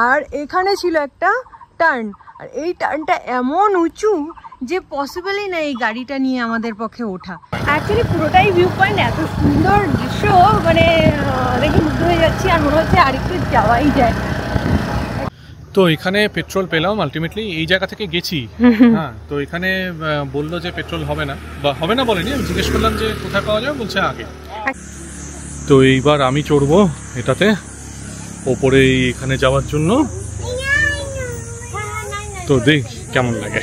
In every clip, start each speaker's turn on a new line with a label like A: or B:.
A: আর এখানে ছিল একটা টার্ন, আর এই টার্নটা এমন উঁচু যে পসিবলই না এই গাড়িটা নিয়ে আমাদের পক্ষে ওঠা। অ্যাকচুয়ালি পুরোটাই ভিউ পয়েন্ট, এত সুন্দর দৃশ্য, মানে দেখে মুগ্ধ হয়ে যাচ্ছি, আর মনে হচ্ছে আরেকটু যাওয়াই যায়।
B: তো এখানে পেট্রোল পেলাম আলটিমেটলি, এই জায়গা থেকে গেছি। হ্যাঁ, তো এখানে বললো যে পেট্রোল হবে না, বা হবে না বলেনি, আমি জিজ্ঞেস করলাম যে কোথায় পাওয়া যাবে, বলছে আগে। তো এইবার আমি চড়বো এটাতে ওপরে এখানে যাওয়ার জন্য, তো দেখ কেমন লাগে।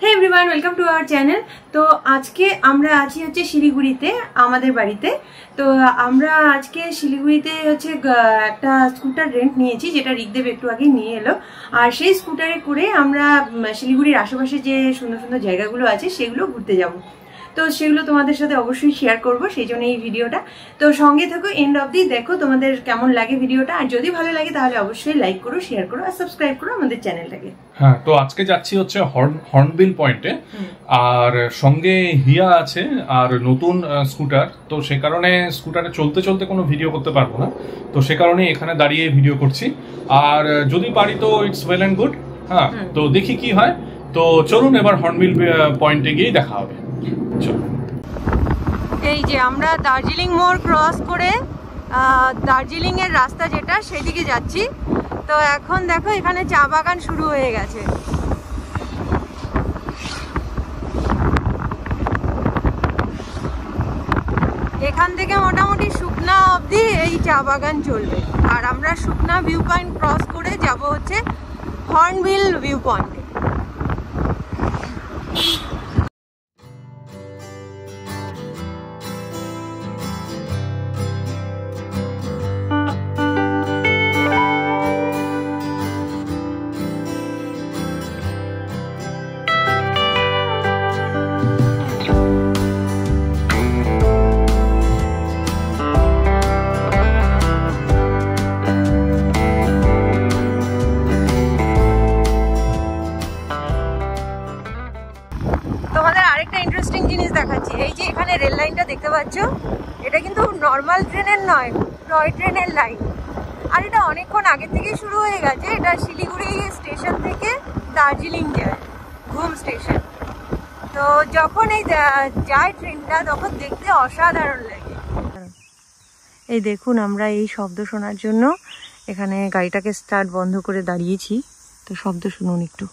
A: Hey everyone, welcome to our channel. তো আজকে আমরা আছি হচ্ছে শিলিগুড়িতে, আমাদের বাড়িতে। তো আমরা আজকে শিলিগুড়িতে হচ্ছে একটা স্কুটার রেন্ট নিয়েছি, যেটা ঋগদেব একটু আগে নিয়ে এলো। আর সেই স্কুটারে করে আমরা শিলিগুড়ির আশেপাশে যে সুন্দর সুন্দর জায়গাগুলো আছে সেগুলো ঘুরতে যাব। তো সেগুলো তোমাদের সাথে অবশ্যই শেয়ার করবো, সেই জন্য এই ভিডিওটা। তো সঙ্গে থাকো, এন্ড অবধি দেখো তোমাদের কেমন লাগে ভিডিওটা। আর যদি ভালো লাগে তাহলে অবশ্যই লাইক করো, শেয়ার করো আর সাবস্ক্রাইব করো আমাদের চ্যানেলটাকে।
B: হ্যাঁ, তো আজকে যাচ্ছি হচ্ছে হর্নবিল পয়েন্টে, আর সঙ্গে হিয়া আছে আর নতুন স্কুটার। তো সে কারণে স্কুটারে চলতে চলতে কোনো ভিডিও করতে পারবো না, তো সে কারণে এখানে দাঁড়িয়ে ভিডিও করছি। আর যদি পারি তো ইটস ওয়েল অ্যান্ড গুড। হ্যাঁ, তো দেখি কি হয়। তো চলুন এবার হর্নবিল পয়েন্টে গিয়েই দেখা হবে।
A: এই যে আমরা দার্জিলিং মোড় ক্রস করে দার্জিলিং এর রাস্তা যেটা সেদিকে যাচ্ছি। তো এখন দেখো এখানে চা বাগান শুরু হয়ে গেছে। এখান থেকে মোটামুটি শুকনা অবধি এই চা বাগান চলবে, আর আমরা শুকনা ভিউ পয়েন্ট ক্রস করে যাব হচ্ছে হর্নবিল ভিউ পয়েন্টে। এই যে এখানে রেল লাইনটা দেখতে পাচ্ছ, এটা কিন্তু নর্মাল ট্রেনের নয়, টয় ট্রেনের লাইন। আর এটা অনেকক্ষণ আগে থেকে শুরু হয়ে গেছে। এটা শিলিগুড়ি স্টেশন থেকে দার্জিলিং যায়, ঘুম স্টেশন। তো যখন এই যায় ট্রেনটা তখন দেখতে অসাধারণ লাগে। এই দেখুন, আমরা এই শব্দ শোনার জন্য এখানে গাড়িটাকে স্টার্ট বন্ধ করে দাঁড়িয়েছি। তো শব্দ শুনুন একটু।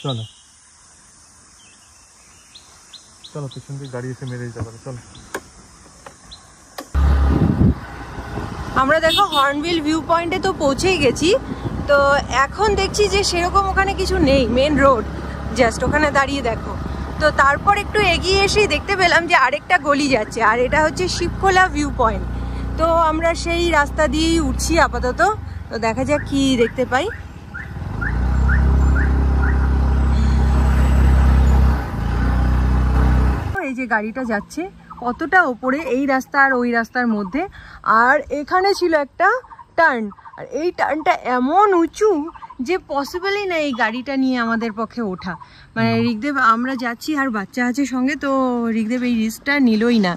B: চলো চলো, পেছন দিয়ে গাড়ি এসে মেরে দিতে পারে। চলো,
A: আমরা দেখো হর্নবিল ভিউ পয়েন্টে তো পৌঁছেই গেছি। তো এখন দেখছি যে সেরকম ওখানে কিছু নেই, মেন রোড জাস্ট ওখানে দাঁড়িয়ে দেখো। তো তারপর একটু এগিয়ে এসেই দেখতে পেলাম যে আরেকটা গলি যাচ্ছে, আর এটা হচ্ছে শিবখোলা ভিউ পয়েন্ট। তো আমরা সেই রাস্তা দিয়েই উঠছি আপাতত। তো দেখা যাক কি দেখতে পাই। এই যে গাড়িটা যাচ্ছে কতটা ওপরে, এই রাস্তা আর ওই রাস্তার মধ্যে। আর এখানে ছিল একটা টার্ন, আর এই টার্নটা এমন উঁচু যে পসিবলই না এই গাড়িটা নিয়ে আমাদের পক্ষে ওঠা। মানে ঋগদেব, আমরা যাচ্ছি আর বাচ্চা আছে সঙ্গে, তো ঋগদেব এই রিস্কটা নিলই না।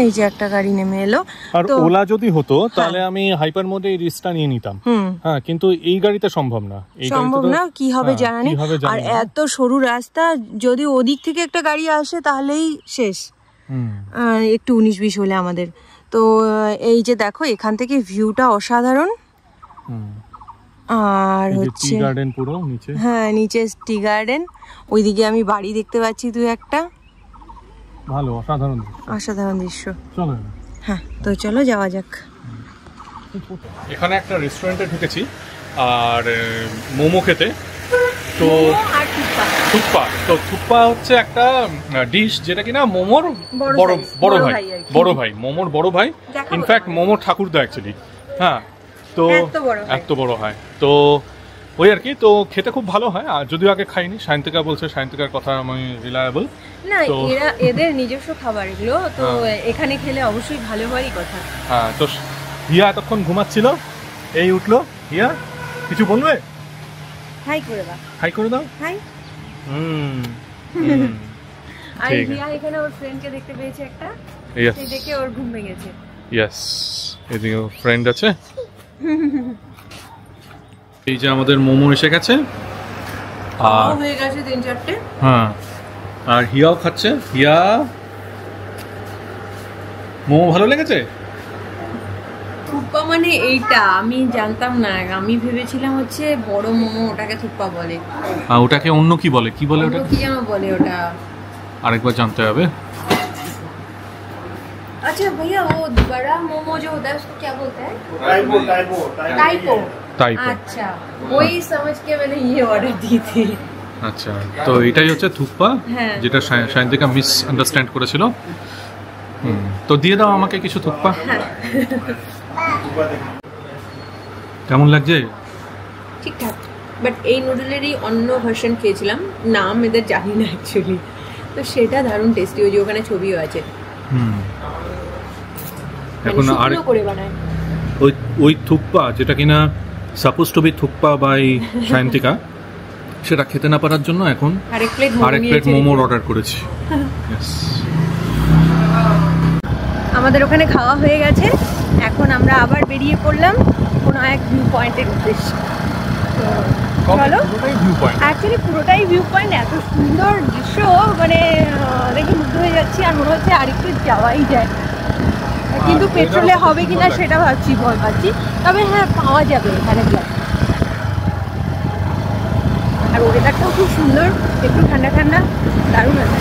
A: এই যে একটা গাড়ি নেমে এলো।
B: আর ওলা যদি হতো তাহলে আমি হাইপার মোডে এই রিস্কটা নিয়ে নিতাম। হ্যাঁ, কিন্তু এই গাড়িতে সম্ভব না,
A: সম্ভব না। কি হবে জানা নেই, আর এত সরু রাস্তা, যদি ওদিক থেকে একটা গাড়ি আসে তাহলেই শেষ, একটু 19-20 হলে আমাদের। তো এই যে দেখো এখান থেকে ভিউটা অসাধারণ। আর হচ্ছে
B: টি গার্ডেন পুরো নিচে,
A: হ্যাঁ নিচে টি গার্ডেন। ওইদিকে আমি বাড়ি দেখতে পাচ্ছি দু একটা।
B: ভালো, অসাধারণ দৃশ্য,
A: অসাধারণ দৃশ্য।
B: চলো,
A: হ্যাঁ তো চলো যাওয়া যাক।
B: এখানে একটা রেস্টুরেন্টে ঢুকেছি আর মোমো খেতে। তো থুপ্পা হচ্ছে একটা ডিশ যেটা কিনা মোমোর বড় ভাই, মোমোর বড় ভাই। ইনফ্যাক্ট মোমোর ঠাকুরদা অ্যাকচুয়ালি। হ্যাঁ, তো এত বড় হয়, তো ওই আর কি। তো খেতে খুব ভালো হয়, আর যদিও আগে খাইনি। সায়ন্তিকা বলছে, সায়ন্তিকার কথা আমি রিলায়েবল
A: না, এদের নিজস্ব খাবার এগুলো, তো এখানে খেলে অবশ্যই ভালো হওয়ারই কথা।
B: হ্যাঁ, তো হিয়া এতক্ষণ ঘুমাচ্ছিল, এই উঠলো। হিয়া কিছু বলবে?
A: হাই করে দাও,
B: হাই করে দাও।
A: হাই। আর হিয়া এখানে ওর ফ্রেন্ডকে দেখতে পেয়েছে একটা, সেই দেখে ওর ঘুম ভেঙেছে।
B: ইয়েস, এদিকে ফ্রেন্ড আছে। এই যে আমাদের মোমো এসে গেছে, আর
A: হয়ে গেছে 3-4টে।
B: হ্যাঁ, আর হিয়াও খাচ্ছে। হিয়া, মোমো ভালো লেগেছে?
A: থুপ্পা মানে এইটা আমি জানতাম না, আমি ভেবেছিলাম হচ্ছে বড় মোমো, ওটাকে থুপ্পা বলে।
B: ওটাকে অন্য কি বলে? কি বলে ওটা?
A: কি যেন বলে ওটা,
B: আরেকবার জানতে হবে।
A: अच्छा भैया वो बड़ा मोमो जो होता है उसको क्या बोलते हैं? टाइपो। अच्छा, वही समझ के मैंने ये ऑर्डर दी थी।
B: আচ্ছা, তো এটাই হচ্ছে থুপ্পা, যেটা সায়ন্তিকা মিস আন্ডারস্ট্যান্ড করেছিল। তো দিয়ে দাও আমাকে কিছু থুপ্পা। কেমন লাগছে?
A: ঠিকঠাক, বাট এই নুডলেরই অন্য ভার্সন খেয়েছিলাম, নাম এদের জানি না অ্যাকচুয়ালি, তো সেটা দারুণ টেস্টি, ওই যে ওখানে ছবিও আছে।
B: এখন আর
A: করে বানায়
B: ওই থুপ্পা, যেটা কিনা সাপোজ টু বি থুপ্পা বাই সায়ন্তিকা, সেটা খেতে না পারার জন্য এখন আরেক প্লেট মোমোর অর্ডার করেছি।
A: আমাদের ওখানে খাওয়া হয়ে গেছে, এখন আমরা আবার বেরিয়ে পড়লাম কোনো এক ভিউ পয়েন্টের উদ্দেশ্যে। চলো, অ্যাকচুয়ালি পুরোটাই ভিউ পয়েন্ট, এত সুন্দর দৃশ্য, মানে দেখে মুগ্ধ হয়ে যাচ্ছি, আর মনে হচ্ছে আরেকটু যাওয়াই যায়, কিন্তু পেট্রোলে হবে কিনা সেটা ভাবছি, ভয় পাচ্ছি, তবে হ্যাঁ পাওয়া যাবে এখানে গ্যাস। আর ওয়েদারটাও খুব সুন্দর, একটু ঠান্ডা ঠান্ডা, দারুণ আছে।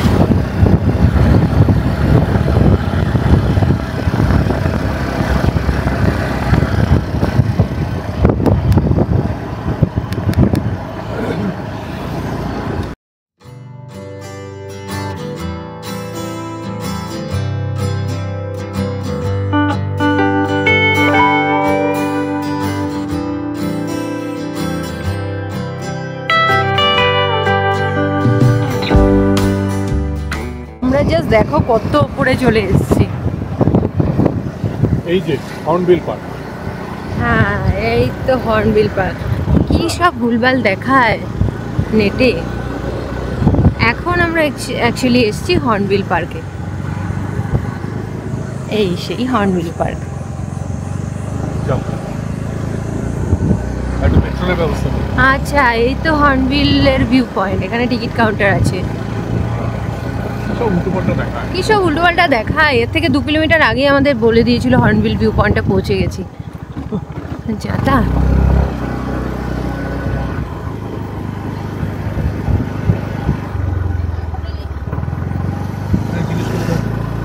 A: জাস্ট দেখো কত উপরে চলে এসেছি।
B: এই যে হর্নবিল পার্ক।
A: হ্যাঁ, এই তো হর্নবিল পার্ক। কি সব ভুলভাল দেখায় নেটে। এখন আমরা অ্যাকচুয়ালি এসেছি হর্নবিল পার্কে। এই সেই হর্নবিল পার্ক। আচ্ছা, এই তো হর্নবিলের ভিউ পয়েন্ট, এখানে টিকিট কাউন্টার আছে। কি সব উল্টোপাল্টা দেখায়, এর থেকে 2 কিলোমিটার আগে আমাদের বলে দিয়েছিল হর্নবিল ভিউ পয়েন্টে পৌঁছে গেছি। যাতা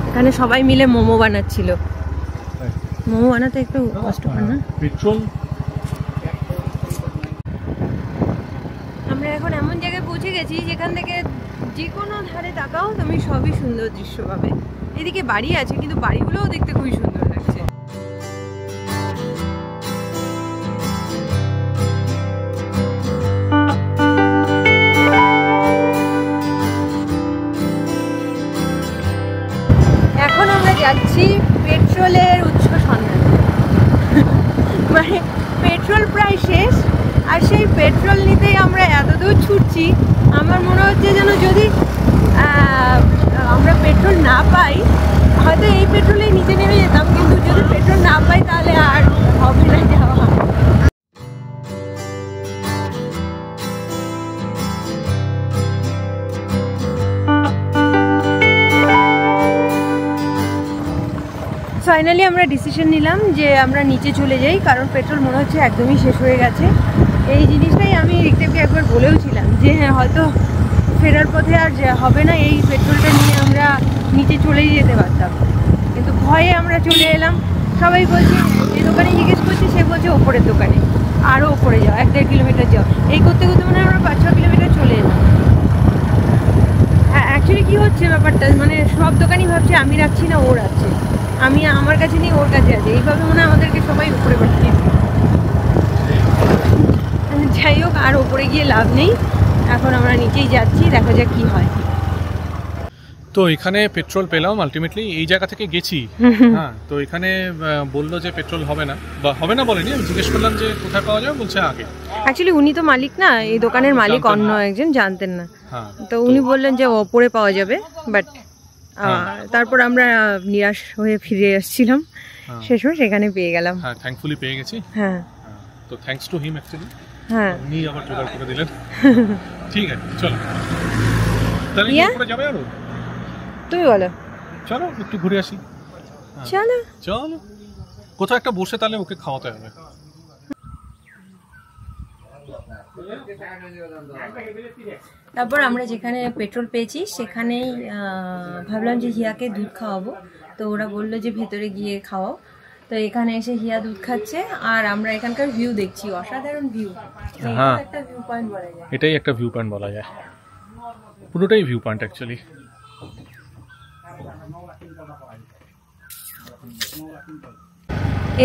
A: এখানে সবাই মিলে মোমো বানাচ্ছিল। মোমো বানাতে একটু কষ্ট হয় না?
B: পেট্রোল।
A: আমরা এখন এমন জায়গায় পৌঁছে গেছি যেখান থেকে যে কোনো ধারে তাকাও তুমি সবই সুন্দর দৃশ্য পাবে। এদিকে বাড়ি আছে, কিন্তু বাড়িগুলোও দেখতে খুবই সুন্দর লাগছে। এখন আমরা যাচ্ছি পেট্রোলের উৎস সন্ধানে। মানে পেট্রোল প্রায় শেষ, আর সেই পেট্রোল নিতেই আমরা এতদূর ছুটছি। আমার মনে হচ্ছে যেন যদি আমরা পেট্রোল না পাই, হয়তো এই পেট্রোলেই নিচে নেমে যেতাম, কিন্তু যদি পেট্রোল না পাই তাহলে আর হবে না যাওয়া। ফাইনালি আমরা ডিসিশন নিলাম যে আমরা নিচে চলে যাই, কারণ পেট্রোল মনে হচ্ছে একদমই শেষ হয়ে গেছে। এই জিনিসটাই আমি রিক্তেপকে একবার বলেও ছিলাম যে হ্যাঁ, হয়তো ফেরার পথে আর হবে না, এই পেট্রোলটা নিয়ে আমরা নিচে চলেই যেতে পারতাম, কিন্তু ভয়ে আমরা চলে এলাম। সবাই বলছে, যে দোকানে জিজ্ঞেস করছি সে বলছে ওপরের দোকানে, আরও ওপরে যাও, 1-1.5 কিলোমিটার যাও। এই করতে করতে মানে আমরা 5-6 কিলোমিটার চলে এলাম। অ্যাকচুয়ালি কী হচ্ছে ব্যাপারটা, মানে সব দোকানই ভাবছে আমি রাখছি না ও রাখছে, আমি আমার কাছে নেই ওর কাছে আছে, এইভাবে মনে হয় আমাদেরকে সবাই উপরে পাঠিয়ে। যাই হোক, আর ওপরে গিয়ে লাভ নেই, এখন আমরা নিচেই যাচ্ছি, দেখা যাক কি হয়।
B: তো এখানে পেট্রোল পেলাম আলটিমেটলি, এই জায়গা থেকে গেছি। হ্যাঁ, তো এখানে বললো যে পেট্রোল হবে না, বা হবে না বলেনি, আমি জিজ্ঞেস করলাম যে কোথায় পাওয়া যাবে, বলছে আগে।
A: অ্যাকচুয়ালি উনি তো মালিক না, এই দোকানের মালিক অন্য একজন, জানতেন না। তো উনি বললেন যে ওপরে পাওয়া যাবে, বাট তারপর আমরা নিরাশ হয়ে ফিরে আসছিলাম, শেষ হয়ে সেখানে পেয়ে গেলাম।
B: হ্যাঁ, থ্যাঙ্কফুলি পেয়ে গেছি।
A: হ্যাঁ,
B: তো থ্যাঙ্কস টু হিম অ্যাকচুয়ালি।
A: হ্যাঁ,
B: উনি আবার জোগাড় করে দিলেন। ঠিক আছে, চলো তাহলে উপরে যাবে আরো।
A: তুমি বলো।
B: চলো একটু ঘুরে আসি।
A: চলো
B: চলো, কোথাও একটা বসে তাহলে ওকে খাওয়াতে হবে।
A: তারপর আমরা যেখানে পেট্রোল পেয়েছি সেখানেই ভাবলাম যে হিয়াকে দুধ খাওয়াবো, তো ওরা বললো যে ভেতরে গিয়ে খাওয়াও। তো এখানে এসে হিয়া দুধ খাচ্ছে, আর আমরা এখানকার ভিউ দেখছি, অসাধারণ ভিউ।
B: হ্যাঁ,
A: একটা ভিউ পয়েন্ট বলা যায়,
B: এটাই একটা ভিউ পয়েন্ট বলা যায়, পুরোটাই ভিউ পয়েন্ট অ্যাকচুয়ালি।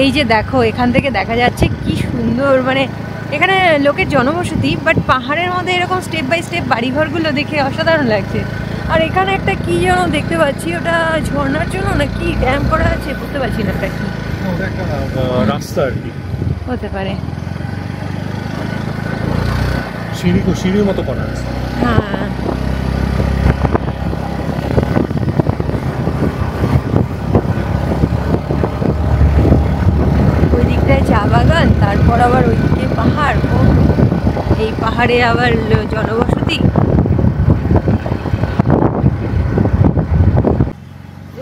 A: এই যে দেখো, এখান থেকে দেখা যাচ্ছে কি সুন্দর, মানে এখানে লোকের জনবসতি, বাট পাহাড়ের মধ্যে এরকম স্টেপ বাই স্টেপ বাড়িঘরগুলো দেখে অসাধারণ লাগছে। আর এখানে একটা কি যেন দেখতে পাচ্ছি, ওটা ঝর্ণার জন্য না কি ড্যাম করা আছে, বুঝতে পারছি না ওটা কি।
B: ওটা একটা রাস্তা আর কি
A: হতে পারে,
B: সিঁড়ির মতো করা আছে।
A: হ্যাঁ, ওই দিকটায় চা বাগান, তারপর আবার ওইদিকে পাহাড়, এই পাহাড়ে আবার জনবসতি।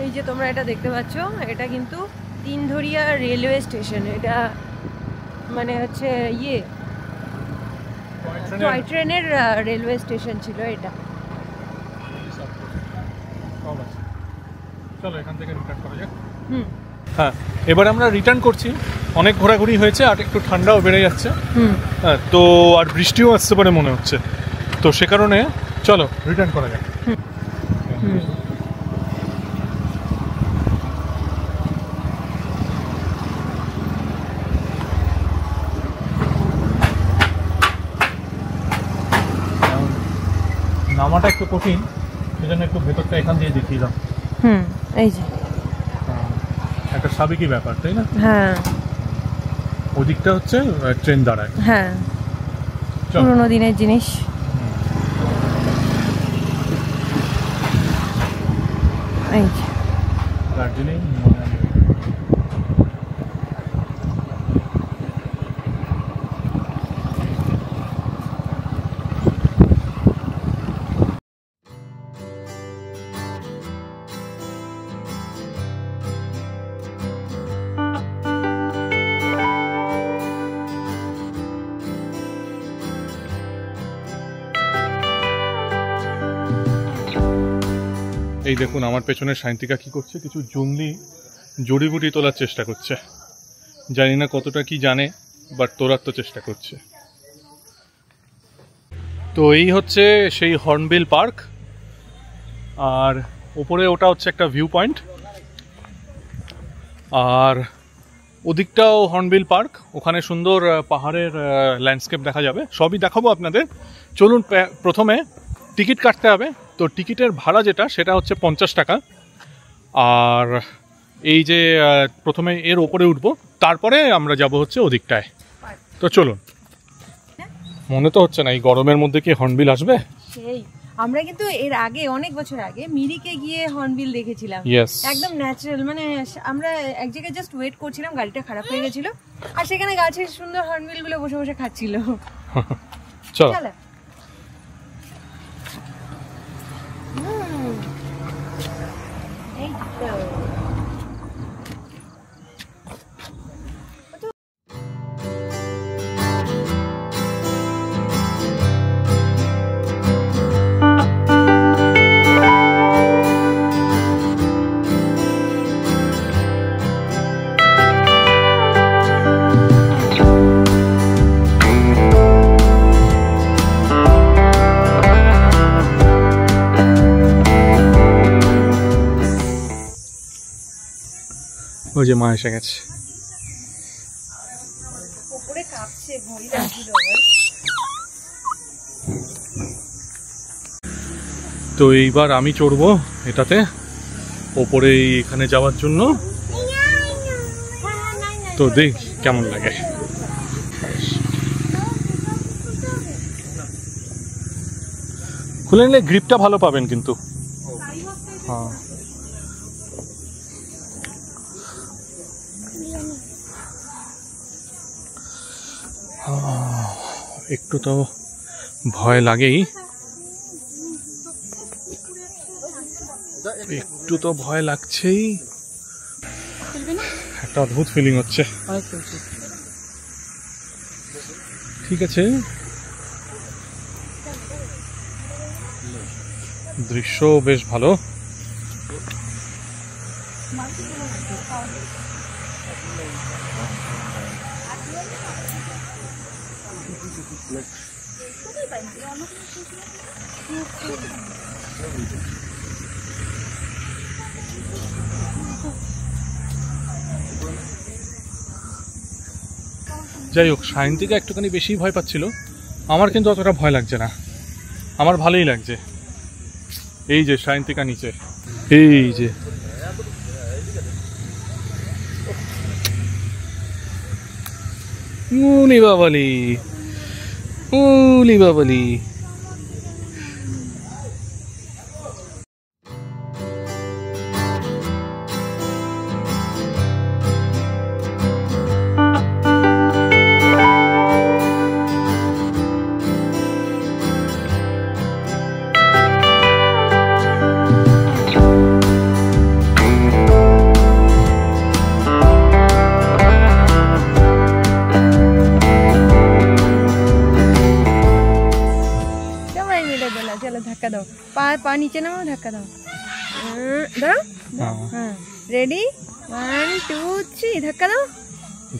A: এই যে তোমরা এটা দেখতে পাচ্ছ, এটা কিন্তু তিনধরিয়া রেলওয়ে স্টেশন। এটা মানে হচ্ছে টয় ট্রেনের রেলওয়ে স্টেশন ছিল এটা।
B: চলো এখান থেকে রিটার্ন করা যাক। হ্যাঁ, এবার আমরা রিটার্ন করছি। অনেক ঘোরাঘুরি হয়েছে, আর একটু ঠান্ডাও বেড়ে যাচ্ছে। হ্যাঁ, তো আর বৃষ্টিও আসতে পারে মনে হচ্ছে, তো সে কারণে চলো রিটার্ন করা যাক। নামাটা একটু কঠিন, সেজন্য একটু ভেতরটা এখান দিয়ে দেখিয়ে দাও।
A: এই যে
B: একটা সাবেকি ব্যাপার, তাই না?
A: হ্যাঁ,
B: ওদিকটা হচ্ছে ট্রেন দাঁড়ায়।
A: হ্যাঁ, পুরোনো দিনের জিনিস। এই যে
B: দার্জিলিং। এই দেখুন আমার পেছনে সায়ন্তিকা কি করছে, কিছু জঙ্গলি জড়িবুটি তোলার চেষ্টা করছে। জানি না কতটা কি জানে, বাট তোলার তো চেষ্টা করছে। তো এই হচ্ছে সেই হর্নবিল পার্ক, আর ওপরে ওটা হচ্ছে একটা ভিউ পয়েন্ট, আর ওদিকটাও হর্নবিল পার্ক। ওখানে সুন্দর পাহাড়ের ল্যান্ডস্কেপ দেখা যাবে, সবই দেখাবো আপনাদের। চলুন, প্রথমে টিকিট কাটতে হবে। তো টিকিটের ভাড়া যেটা, সেটা হচ্ছে 50 টাকা। আর এই যে প্রথমে এর ওপরে উঠবো, তারপরে আমরা যাব হচ্ছে ওদিকটায়। তো চলুন। মনে তো হচ্ছে না এই গরমের মধ্যে কি হর্নবিল আসবে।
A: সেই আমরা কিন্তু এর আগে অনেক বছর আগে মিরিকে গিয়ে হর্নবিল দেখেছিলাম, একদম ন্যাচারাল। মানে আমরা এক জায়গায় জাস্ট ওয়েট করছিলাম, গাড়িটা খারাপ হয়ে গেছিল, আর সেখানে গাছের সুন্দর হর্নবিল গুলো বসে বসে খাচ্ছিল। চলো।
B: ওই যে মা এসে গেছে। তো এইবার আমি চড়বো এটাতে ওপরে এখানে যাওয়ার জন্য। তো দেখ কেমন লাগে। খুলে নিলে গ্রিপটা ভালো পাবেন কিন্তু। হ্যাঁ একটু তো ভয় লাগেই, একটু তো ভয় লাগছেই। একটা অদ্ভুত ফিলিং হচ্ছে। ঠিক আছে, দৃশ্য বেশ ভালো। যাই হোক, সায়ন্তিকা একটুখানি বেশি ভয় পাচ্ছিল, আমার কিন্তু অতটা ভয় লাগছে না, আমার ভালোই লাগছে। এই যে সায়ন্তিকা নিচে, এই যে উলি বাবালি, উলি বাবালি।
A: चलो धक्का दो, पा नीचे ना धक्का दो, दाओ। हाँ रेडी 1 2 3 धक्का दो।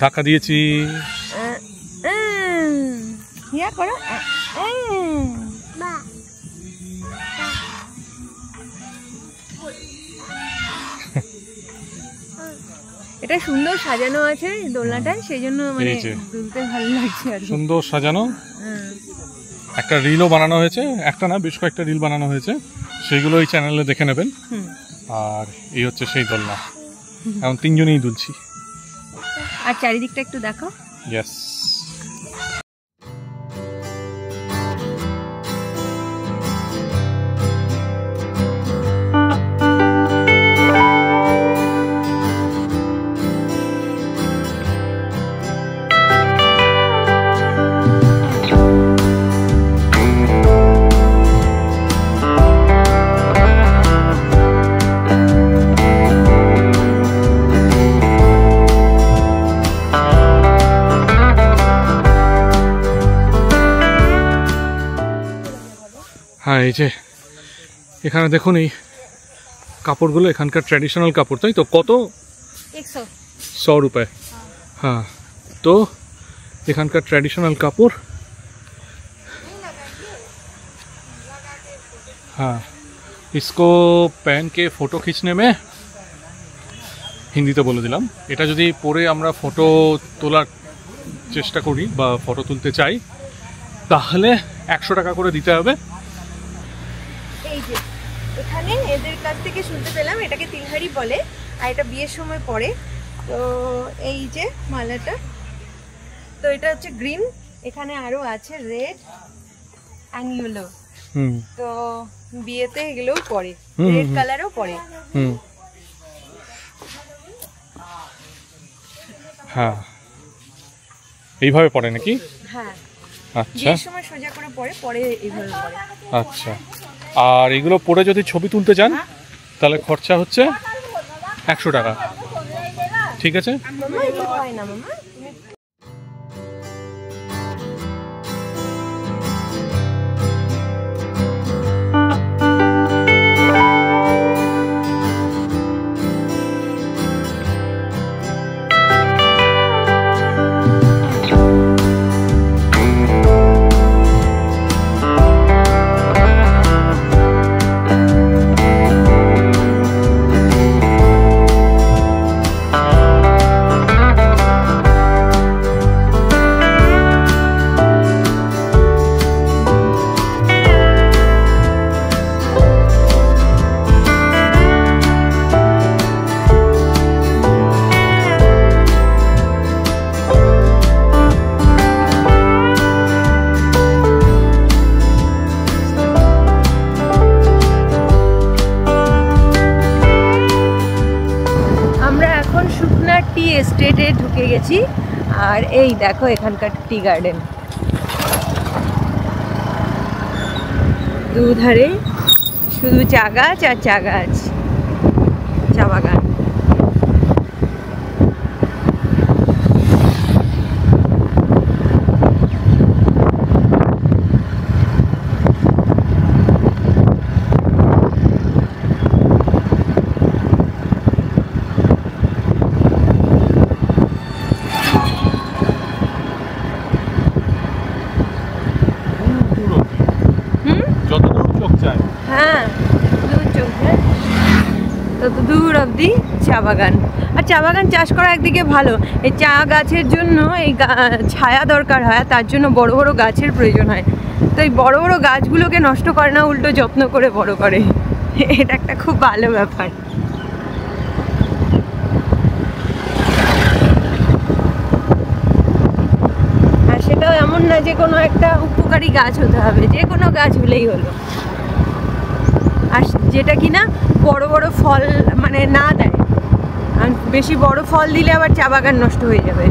B: धक्का दिएছি।
A: क्या करो? এটা সুন্দর সাজানো আছে দোলনাটা, সেইজন্য মানে দুলতে ভালো লাগছে আর।
B: সুন্দর সাজানো। একটা রিলও বানানো হয়েছে, একটা না বেশ কয়েকটা রিল বানানো হয়েছে, সেগুলো এই চ্যানেলে দেখে নেবেন। আর এই হচ্ছে সেই দোলনা, এখন তিনজনেই দুলছি।
A: আর চারিদিকটা একটু দেখো।
B: ইয়েস। হ্যাঁ এই যে এখানে দেখুন এই কাপড়গুলো এখানকার ট্র্যাডিশনাল কাপড়, তাই তো? কত? 100 रुपए। हाँ तो এখানকার ट्रेडिशनल কাপড়। हाँ इसको पहन के फोटो खींचने में, হিন্দিতে বলে দিলাম, এটা যদি পরে আমরা ফটো তোলার চেষ্টা করি বা ফটো তুলতে চাই তাহলে 100 টাকা করে দিতে হবে।
A: এই যে এখানে এদের কাছ থেকে শুনতে পেলাম এটাকে তিলহারি বলে, আর এটা বিয়ের সময় পরে। তো এই যে মালাটা, তো এটা হচ্ছে গ্রিন, এখানে আরো আছে রেড এন্ড ইয়েলো। তো বিয়েতে এগুলোও পরে, রেড কালারও পরে।
B: হ্যাঁ এইভাবে পরে নাকি?
A: হ্যাঁ
B: আচ্ছা,
A: বিয়ের সময় সোজা করে পরে, পরে এইভাবে পরে।
B: আচ্ছা, আর এগুলো পরে যদি ছবি তুলতে চান তাহলে খরচা হচ্ছে 100 টাকা। ঠিক আছে।
A: মামা এটা হয় না মামা। ঢুকে গেছি। আর এই দেখো এখানকার টি গার্ডেন, দুধারে শুধু চা গাছ আর চা গাছ, চা বাগান। হ্যাঁ, তত দূর অবধি চা বাগান। আর চা বাগান চাষ করা একদিকে ভালো, এই চা গাছের জন্য এই ছায়া দরকার হয়, তার জন্য বড় বড় গাছের প্রয়োজন হয়। তো এই বড় বড় গাছগুলোকে নষ্ট করে না, উল্টো যত্ন করে বড় করে, এটা একটা খুব ভালো ব্যাপার। আর সেটাও এমন না যে কোনো একটা উপকারী গাছ হতে হবে, যে কোনো গাছ হলেই হলো। আর যেটা কিনা বড় বড় ফল মানে না দেয়, আর বেশি বড় ফল দিলে আবার চা বাগান নষ্ট হয়ে যাবে।